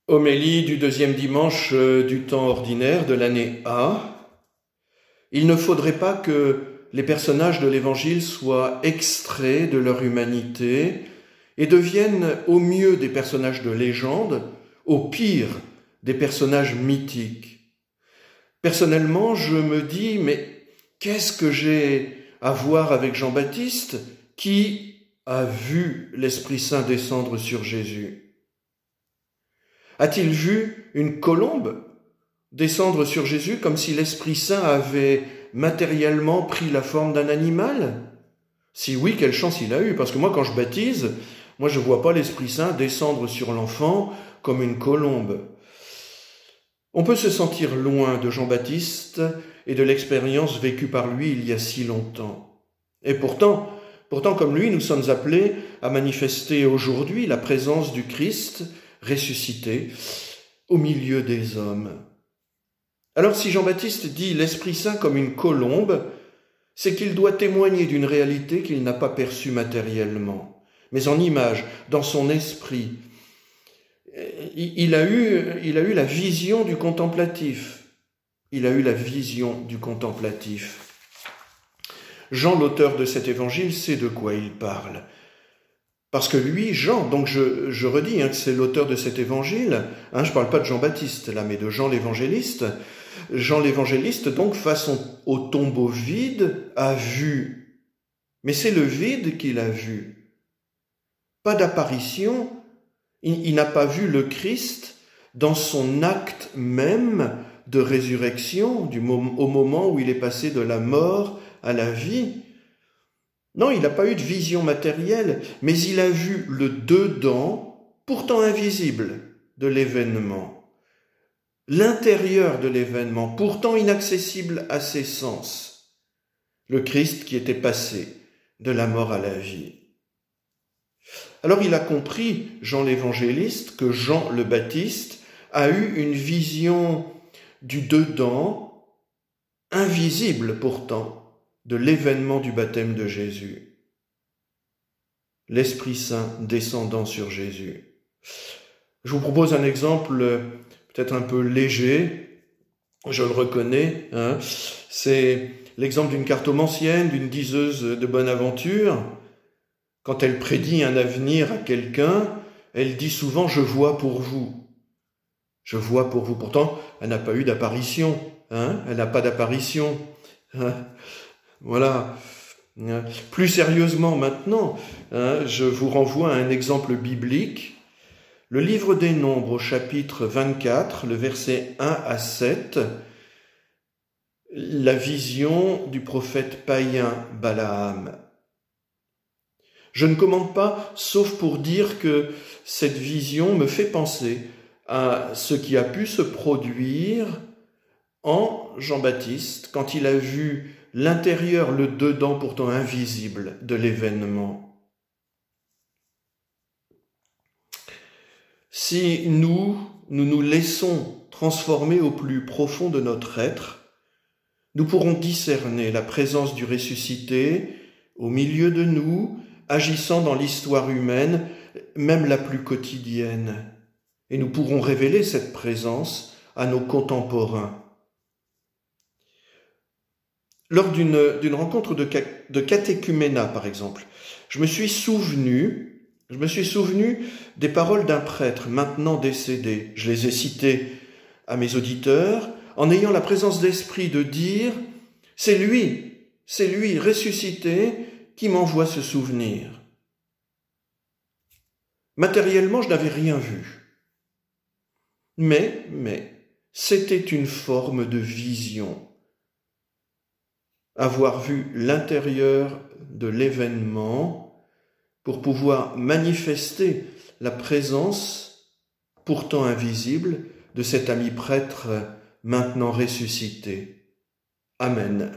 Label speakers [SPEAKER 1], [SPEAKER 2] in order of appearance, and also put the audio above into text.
[SPEAKER 1] Homélie du deuxième dimanche du temps ordinaire de l'année A. Il ne faudrait pas que les personnages de l'Évangile soient extraits de leur humanité et deviennent au mieux des personnages de légende, au pire des personnages mythiques. Personnellement, je me dis, mais qu'est-ce que j'ai à voir avec Jean-Baptiste qui a vu l'Esprit Saint descendre sur Jésus ? A-t-il vu une colombe descendre sur Jésus comme si l'Esprit Saint avait matériellement pris la forme d'un animal ? Si oui, quelle chance il a eu, parce que moi, quand je baptise, je ne vois pas l'Esprit Saint descendre sur l'enfant comme une colombe. On peut se sentir loin de Jean-Baptiste et de l'expérience vécue par lui il y a si longtemps. Et pourtant, comme lui, nous sommes appelés à manifester aujourd'hui la présence du Christ ressuscité au milieu des hommes. Alors si Jean-Baptiste dit l'Esprit Saint comme une colombe, c'est qu'il doit témoigner d'une réalité qu'il n'a pas perçue matériellement, mais en image, dans son esprit. Il a eu la vision du contemplatif. Il a eu la vision du contemplatif. Jean, l'auteur de cet évangile, sait de quoi il parle. Parce que lui, Jean, donc je redis que c'est l'auteur de cet évangile, je ne parle pas de Jean-Baptiste là, mais de Jean l'évangéliste. Jean l'évangéliste, donc, face au tombeau vide, a vu. Mais c'est le vide qu'il a vu. Pas d'apparition. Il n'a pas vu le Christ dans son acte même de résurrection, au moment où il est passé de la mort à la vie. Non, il n'a pas eu de vision matérielle, mais il a vu le dedans, pourtant invisible, de l'événement. L'intérieur de l'événement, pourtant inaccessible à ses sens. Le Christ qui était passé de la mort à la vie. Alors il a compris, Jean l'évangéliste, que Jean le Baptiste a eu une vision du dedans, invisible pourtant, de l'événement du baptême de Jésus. L'Esprit Saint descendant sur Jésus. Je vous propose un exemple peut-être un peu léger, je le reconnais, c'est l'exemple d'une cartomancienne, d'une diseuse de bonne aventure. Quand elle prédit un avenir à quelqu'un, elle dit souvent « je vois pour vous ». Je vois pour vous. Pourtant, elle n'a pas eu d'apparition. Elle n'a pas d'apparition. Voilà. Plus sérieusement maintenant, je vous renvoie à un exemple biblique. Le livre des Nombres au chapitre 24, le verset 1 à 7, la vision du prophète païen Balaam. Je ne commente pas, sauf pour dire que cette vision me fait penser à ce qui a pu se produire en Jean-Baptiste quand il a vu l'intérieur, le dedans pourtant invisible de l'événement. Si nous nous laissons transformer au plus profond de notre être, nous pourrons discerner la présence du ressuscité au milieu de nous, agissant dans l'histoire humaine, même la plus quotidienne. Et nous pourrons révéler cette présence à nos contemporains. Lors d'une rencontre de catéchuménat, par exemple, je me suis souvenu des paroles d'un prêtre maintenant décédé. Je les ai citées à mes auditeurs en ayant la présence d'esprit de dire « c'est lui ressuscité qui m'envoie ce souvenir ». Matériellement, je n'avais rien vu. Mais c'était une forme de vision. Avoir vu l'intérieur de l'événement pour pouvoir manifester la présence, pourtant invisible, de cet ami prêtre maintenant ressuscité. Amen.